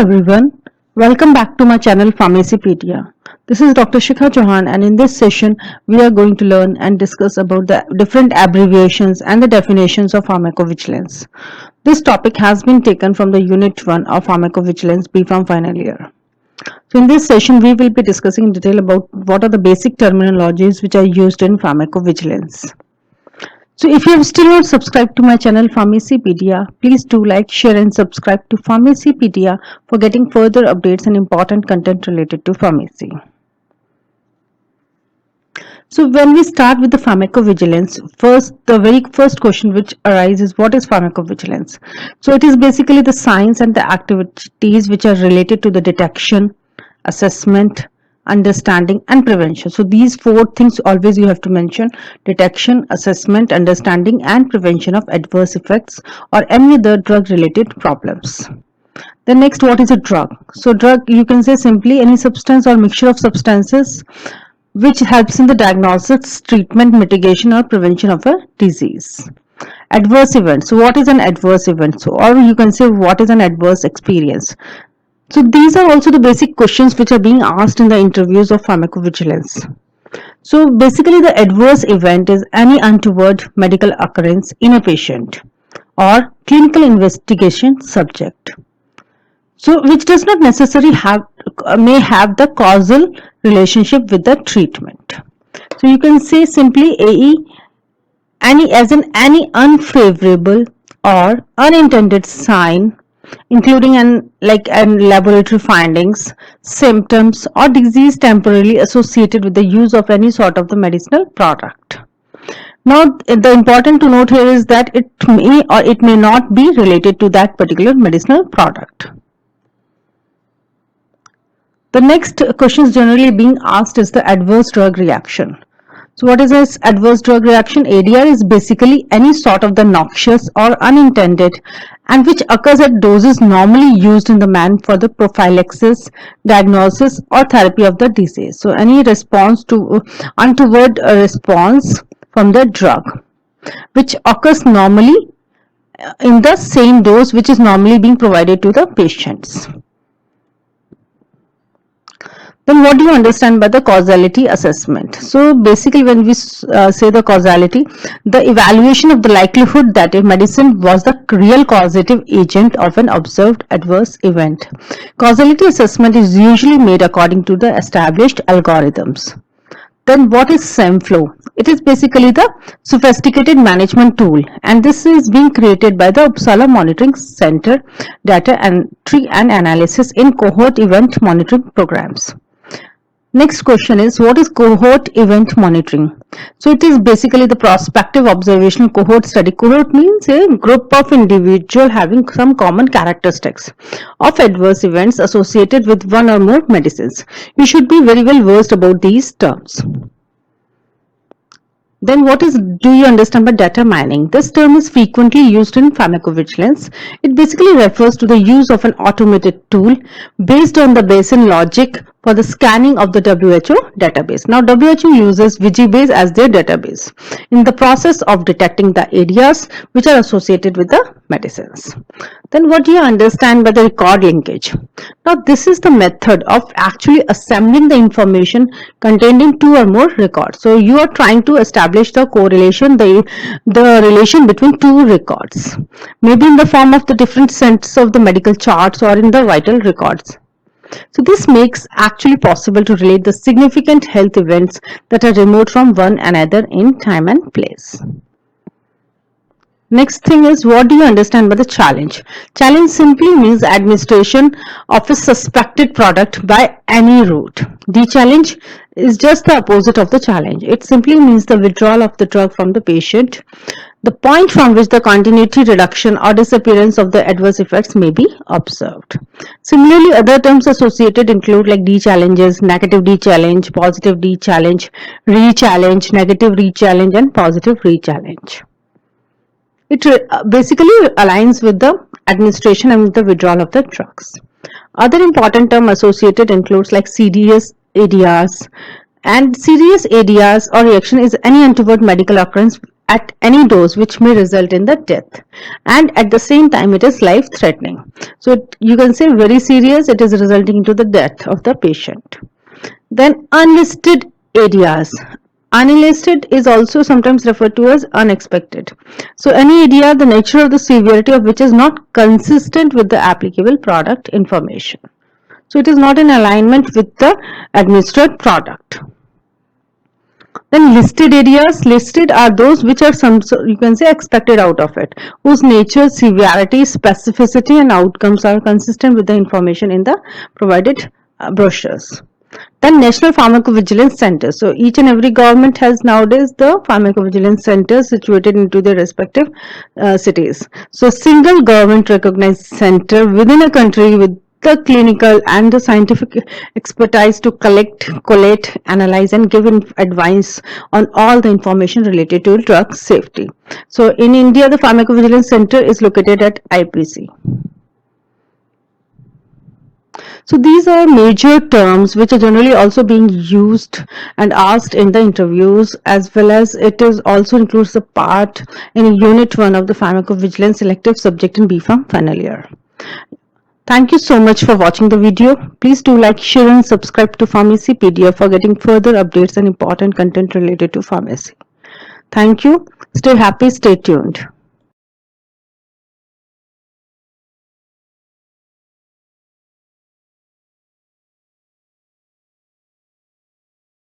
everyone, welcome back to my channel Pharmacypedia. This is Dr. Shikha Chauhan, and in this session we are going to learn and discuss about the different abbreviations and the definitions of pharmacovigilance. This topic has been taken from the Unit 1 of Pharmacovigilance B.Pharm final year. So in this session we will be discussing in detail about what are the basic terminologies which are used in pharmacovigilance. So if you have still not subscribed to my channel Pharmacypedia, please do like, share and subscribe to Pharmacypedia for getting further updates and important content related to pharmacy. So when we start with the pharmacovigilance, the very first question which arises is what is pharmacovigilance? So it is basically the science and the activities which are related to the detection, assessment, understanding and prevention. So these four things always you have to mention: detection, assessment, understanding and prevention of adverse effects or any other drug related problems. Then next, what is a drug? So drug, you can say simply any substance or mixture of substances which helps in the diagnosis, treatment, mitigation or prevention of a disease. Adverse event. So what is an adverse event? So, or you can say what is an adverse experience. So these are also the basic questions which are being asked in the interviews of pharmacovigilance. So basically the adverse event is any untoward medical occurrence in a patient or clinical investigation subject. So which does not necessarily may have the causal relationship with the treatment. So you can say simply AE any unfavorable or unintended sign, including laboratory findings, symptoms or disease temporarily associated with the use of any sort of the medicinal product. Now the important to note here is that it may or it may not be related to that particular medicinal product. The next question generally being asked is the adverse drug reaction. So what is this adverse drug reaction? ADR is basically any sort of the noxious or unintended and which occurs at doses normally used in the man for the prophylaxis, diagnosis or therapy of the disease. So any response to untoward response from the drug which occurs normally in the same dose which is normally being provided to the patients. Then what do you understand by the causality assessment? So basically when we say the causality, the evaluation of the likelihood that a medicine was the real causative agent of an observed adverse event. Causality assessment is usually made according to the established algorithms. Then what is SEMFlow? It is basically the sophisticated management tool, and this is being created by the Uppsala Monitoring Center Data Entry and Analysis in Cohort Event Monitoring Programs. Next question is, what is cohort event monitoring? So it is basically the prospective observational cohort study. Cohort means a group of individuals having some common characteristics of adverse events associated with one or more medicines. You should be very well versed about these terms. Then do you understand by data mining? This term is frequently used in pharmacovigilance. It basically refers to the use of an automated tool based on the Bayesian logic for the scanning of the WHO database. Now WHO uses Vigibase as their database in the process of detecting the areas which are associated with the medicines. Then what do you understand by the record linkage? Now this is the method of actually assembling the information contained in two or more records. So you are trying to establish the correlation, the relation between two records, maybe in the form of the different sets of the medical charts or in the vital records. So this makes actually possible to relate the significant health events that are remote from one another in time and place. Next thing is, what do you understand by the challenge? Challenge simply means administration of a suspected product by any route. De-challenge is just the opposite of the challenge. It simply means the withdrawal of the drug from the patient, the point from which the continuity, reduction or disappearance of the adverse effects may be observed. Similarly, other terms associated include like de-challenges, negative de-challenge, positive de-challenge, re-challenge, negative re-challenge and positive re-challenge. It basically aligns with the administration and with the withdrawal of the drugs. Other important term associated includes like serious ADRs, and serious ADRs or reaction is any untoward medical occurrence at any dose which may result in the death, and at the same time it is life threatening. So you can say very serious, it is resulting into the death of the patient. Then unlisted areas. Unlisted is also sometimes referred to as unexpected. So any area, the nature of the severity of which is not consistent with the applicable product information. So it is not in alignment with the administered product. Then listed areas, listed are those which are some, you can say, expected out of it, whose nature, severity, specificity and outcomes are consistent with the information in the provided brochures. Then National Pharmacovigilance Center. So each and every government has nowadays the pharmacovigilance centers situated into their respective cities. So single government recognized center within a country with the clinical and the scientific expertise to collect, collate, analyze and give advice on all the information related to drug safety. So in India, the Pharmacovigilance Center is located at IPC. So these are major terms which are generally also being used and asked in the interviews, as well as it is also includes a part in Unit 1 of the Pharmacovigilance Selective Subject in B.Pharm final year. Thank you so much for watching the video. Please do like, share and subscribe to Pharmacy PDF for getting further updates and important content related to pharmacy. Thank you. Stay happy, stay tuned.